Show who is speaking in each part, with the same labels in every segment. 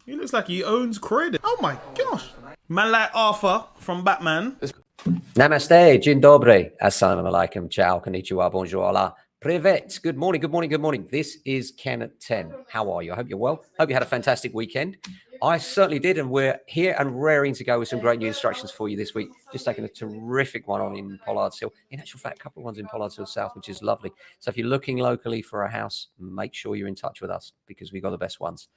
Speaker 1: He looks like he owns credit. Oh my gosh. Man like Arthur from Batman.
Speaker 2: Namaste, dzień dobry, assalamu alaikum, ciao, konnichiwa, bonjour, Allah, privet. Good morning, good morning, good morning. This is Ken at 10. How are you? I hope you're well. Hope you had a fantastic weekend. I certainly did, and we're here and raring to go with some great new instructions for you this week. Just taking a terrific one on in Pollard's Hill. In actual fact, a couple of ones in Pollard's Hill South, which is lovely. So if you're looking locally for a house, make sure you're in touch with us because we've got the best ones.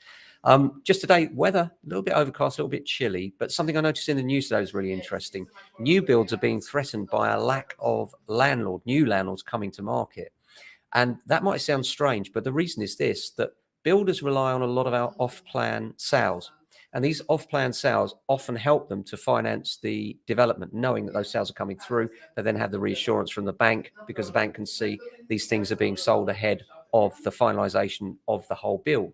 Speaker 2: Just today, weather, a little bit overcast, a little bit chilly, but something I noticed in the news today was really interesting. New builds are being threatened by a lack of new landlords coming to market. And that might sound strange, but the reason is this, that builders rely on a lot of our off-plan sales. And these off-plan sales often help them to finance the development, knowing that those sales are coming through. They then have the reassurance from the bank because the bank can see these things are being sold ahead of the finalization of the whole build.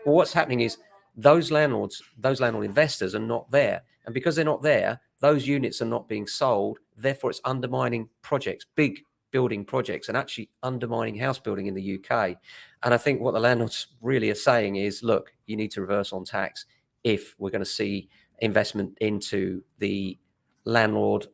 Speaker 2: Well, what's happening is those landlord investors are not there. And because they're not there, those units are not being sold. Therefore, it's undermining projects, big building projects, and actually undermining house building in the UK. And I think what the landlords really are saying is, look, you need to reverse on tax if we're going to see investment into the landlord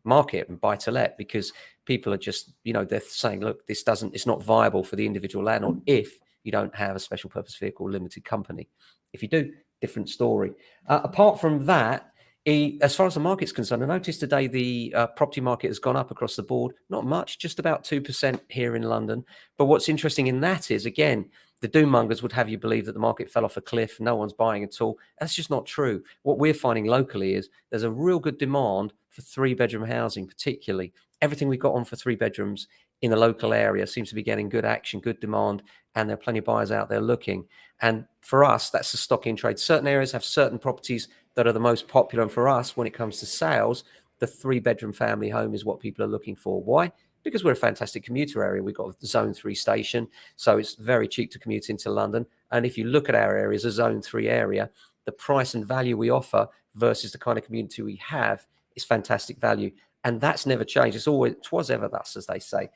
Speaker 2: market and buy to let, because people are just, they're saying, look, it's not viable for the individual landlord if you don't have a special purpose vehicle limited company. If you do, different story. Apart from that, as far as the market's concerned, I noticed today the property market has gone up across the board. Not much, just about 2% here in London. But what's interesting in that is, again, the doom mongers would have you believe that the market fell off a cliff, no one's buying at all. That's just not true. What we're finding locally is there's a real good demand for 3-bedroom housing, particularly. Everything we've got on for 3 bedrooms in the local area seems to be getting good action, good demand, and there are plenty of buyers out there looking. And for us, that's the stock in trade. Certain areas have certain properties that are the most popular. And for us, when it comes to sales, the 3-bedroom family home is what people are looking for. Why? Because we're a fantastic commuter area. We've got a Zone 3 station, so it's very cheap to commute into London. And if you look at our area as a Zone 3 area, the price and value we offer versus the kind of community we have is fantastic value. And that's never changed. It was ever thus, as they say.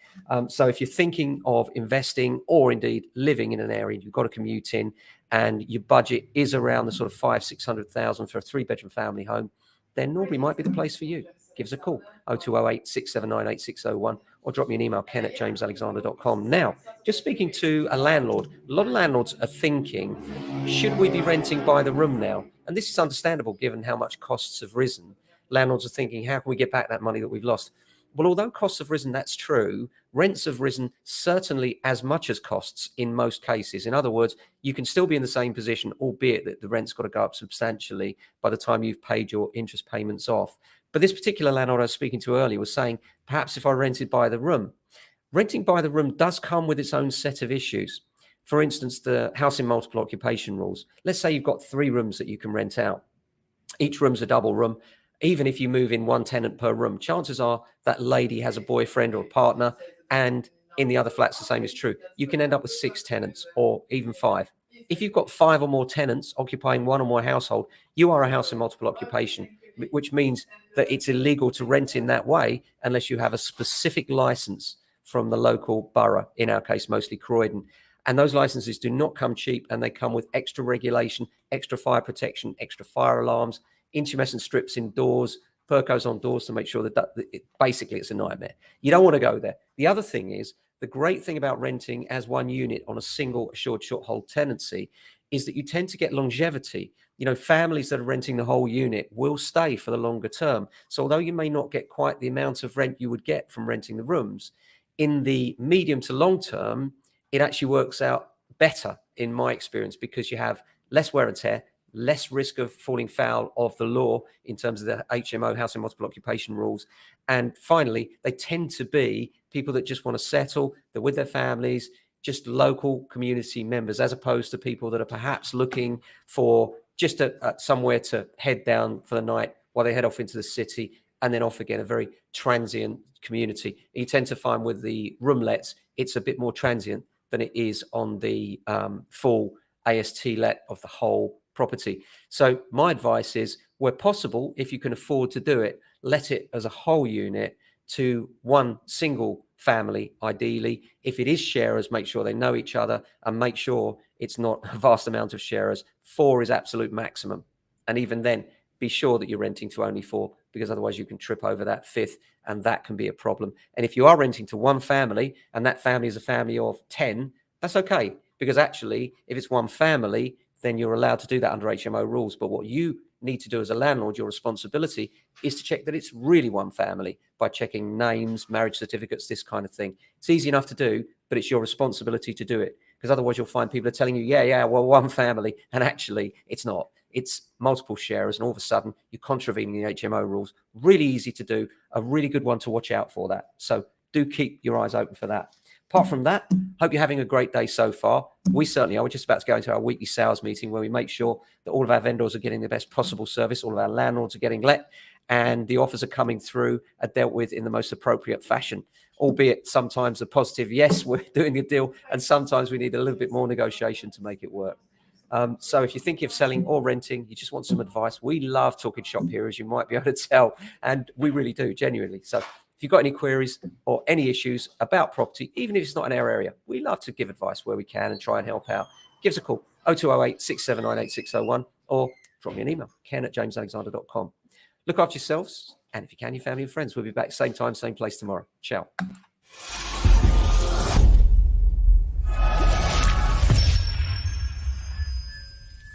Speaker 2: So if you're thinking of investing or indeed living in an area you've got to commute in, and your budget is around the sort of 500,000-600,000 for a 3-bedroom family home, then Norbury might be the place for you. Give us a call, 0208 679 8601, or drop me an email, ken@jamesalexander.com. Now, just speaking to a landlord, a lot of landlords are thinking, should we be renting by the room now? And this is understandable given how much costs have risen. Landlords are thinking, how can we get back that money that we've lost? Well, although costs have risen, that's true. Rents have risen certainly as much as costs in most cases. In other words, you can still be in the same position, albeit that the rent's got to go up substantially by the time you've paid your interest payments off. But this particular landlord I was speaking to earlier was saying, perhaps if I rented by the room. Renting by the room does come with its own set of issues. For instance, the housing multiple occupation rules. Let's say you've got 3 rooms that you can rent out. Each room's a double room. Even if you move in 1 tenant per room, chances are that lady has a boyfriend or a partner, and in the other flats, the same is true. You can end up with 6 tenants or even 5. If you've got 5 or more tenants occupying 1 or more household, you are a house in multiple occupation, which means that it's illegal to rent in that way unless you have a specific license from the local borough, in our case, mostly Croydon. And those licenses do not come cheap, and they come with extra regulation, extra fire protection, extra fire alarms, intumescent strips in doors, percos on doors to make sure that basically it's a nightmare. You don't want to go there. The other thing is, the great thing about renting as one unit on a single assured short hold tenancy is that you tend to get longevity. Families that are renting the whole unit will stay for the longer term. So although you may not get quite the amount of rent you would get from renting the rooms, in the medium to long term, it actually works out better in my experience, because you have less wear and tear, less risk of falling foul of the law in terms of the HMO, housing multiple occupation rules. And finally, they tend to be people that just want to settle, they're with their families, just local community members, as opposed to people that are perhaps looking for just somewhere to head down for the night while they head off into the city and then off again, a very transient community. You tend to find with the roomlets, it's a bit more transient than it is on the full AST let of the whole property. So my advice is, where possible, if you can afford to do it, let it as a whole unit to one single family, ideally. If it is sharers, make sure they know each other and make sure it's not a vast amount of sharers. 4 is absolute maximum. And even then, be sure that you're renting to only 4, because otherwise you can trip over that 5th, and that can be a problem. And if you are renting to one family and that family is a family of 10, that's okay, because actually, if it's one family, then you're allowed to do that under HMO rules. But what you need to do as a landlord, your responsibility is to check that it's really one family by checking names, marriage certificates, this kind of thing. It's easy enough to do, but it's your responsibility to do it, because otherwise you'll find people are telling you, yeah, well, one family, and actually it's not. It's multiple sharers, and all of a sudden you're contravening the HMO rules. Really easy to do, a really good one to watch out for that. So do keep your eyes open for that. Apart from that, hope you're having a great day so far. We certainly are. We're just about to go into our weekly sales meeting where we make sure that all of our vendors are getting the best possible service, all of our landlords are getting let, and the offers are coming through, are dealt with in the most appropriate fashion, albeit sometimes a positive, yes, we're doing a deal, and sometimes we need a little bit more negotiation to make it work. So if you're thinking of selling or renting, you just want some advice, we love talking shop here, as you might be able to tell, and we really do, genuinely. So if you've got any queries or any issues about property, even if it's not in our area, we love to give advice where we can and try and help out. Give us a call, 0208 6798 601, or drop me an email, ken@jamesalexander.com. Look after yourselves, and if you can, your family and friends. We'll be back same time, same place tomorrow. Ciao.